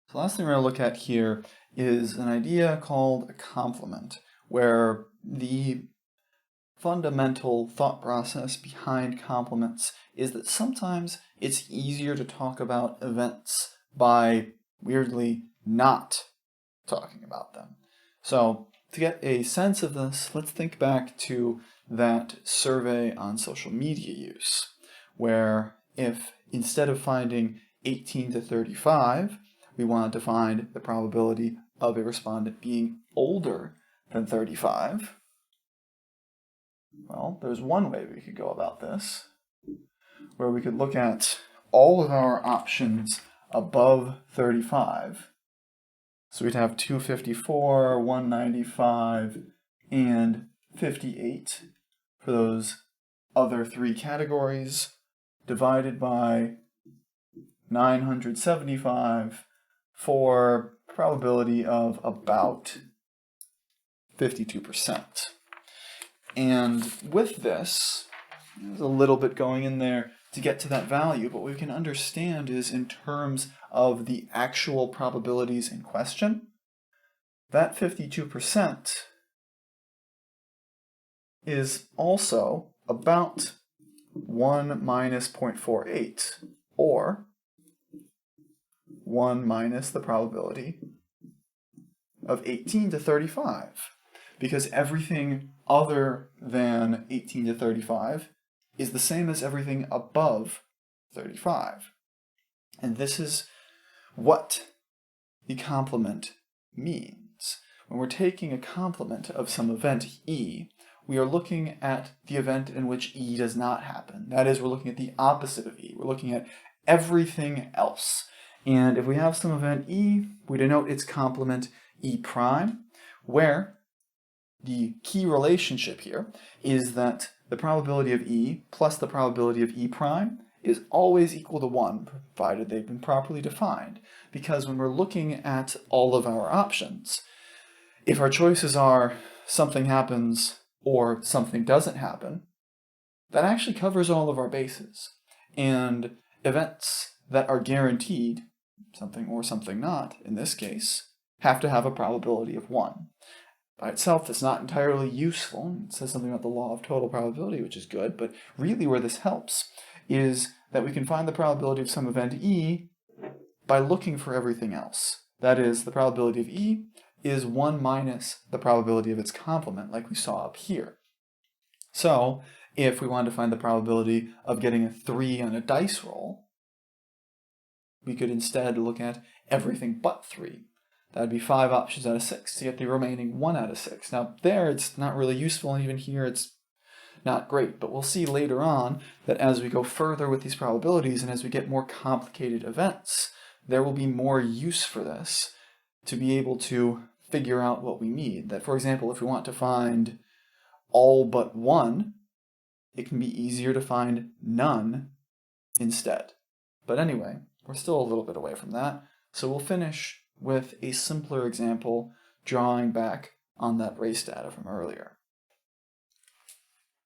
So the last thing we're going to look at here is an idea called a complement, where the fundamental thought process behind complements is that sometimes it's easier to talk about events by weirdly not talking about them. So to get a sense of this, let's think back to that survey on social media use, where if instead of finding 18 to 35, we wanted to find the probability of a respondent being older than 35, well, there's one way we could go about this, where we could look at all of our options above 35. So we'd have 254, 195, and 58 for those other three categories, divided by 975 for probability of about 52%. And with this, there's a little bit going in there to get to that value, but what we can understand is in terms of the actual probabilities in question, that 52% is also about 1 minus 0.48, or 1 minus the probability of 18 to 35, because everything other than 18 to 35 is the same as everything above 35. And this is what the complement means. When we're taking a complement of some event E, we are looking at the event in which E does not happen. That is, we're looking at the opposite of E. We're looking at everything else. And if we have some event E, we denote its complement E prime, where the key relationship here is that the probability of E plus the probability of E prime is always equal to 1, provided they've been properly defined. Because when we're looking at all of our options, if our choices are something happens or something doesn't happen, that actually covers all of our bases. And events that are guaranteed, something or something not, in this case, have to have a probability of 1. By itself, that's not entirely useful. It says something about the law of total probability, which is good, but really where this helps is that we can find the probability of some event E by looking for everything else. That is, the probability of E is 1 minus the probability of its complement, like we saw up here. So, if we wanted to find the probability of getting a 3 on a dice roll, we could instead look at everything but 3. That would be 5 options out of 6 to get the remaining 1 out of 6. Now there it's not really useful, and even here it's not great, but we'll see later on that as we go further with these probabilities and as we get more complicated events, there will be more use for this to be able to figure out what we need. That, for example, if we want to find all but 1, it can be easier to find none instead. But anyway, we're still a little bit away from that, so we'll finish with a simpler example drawing back on that race data from earlier.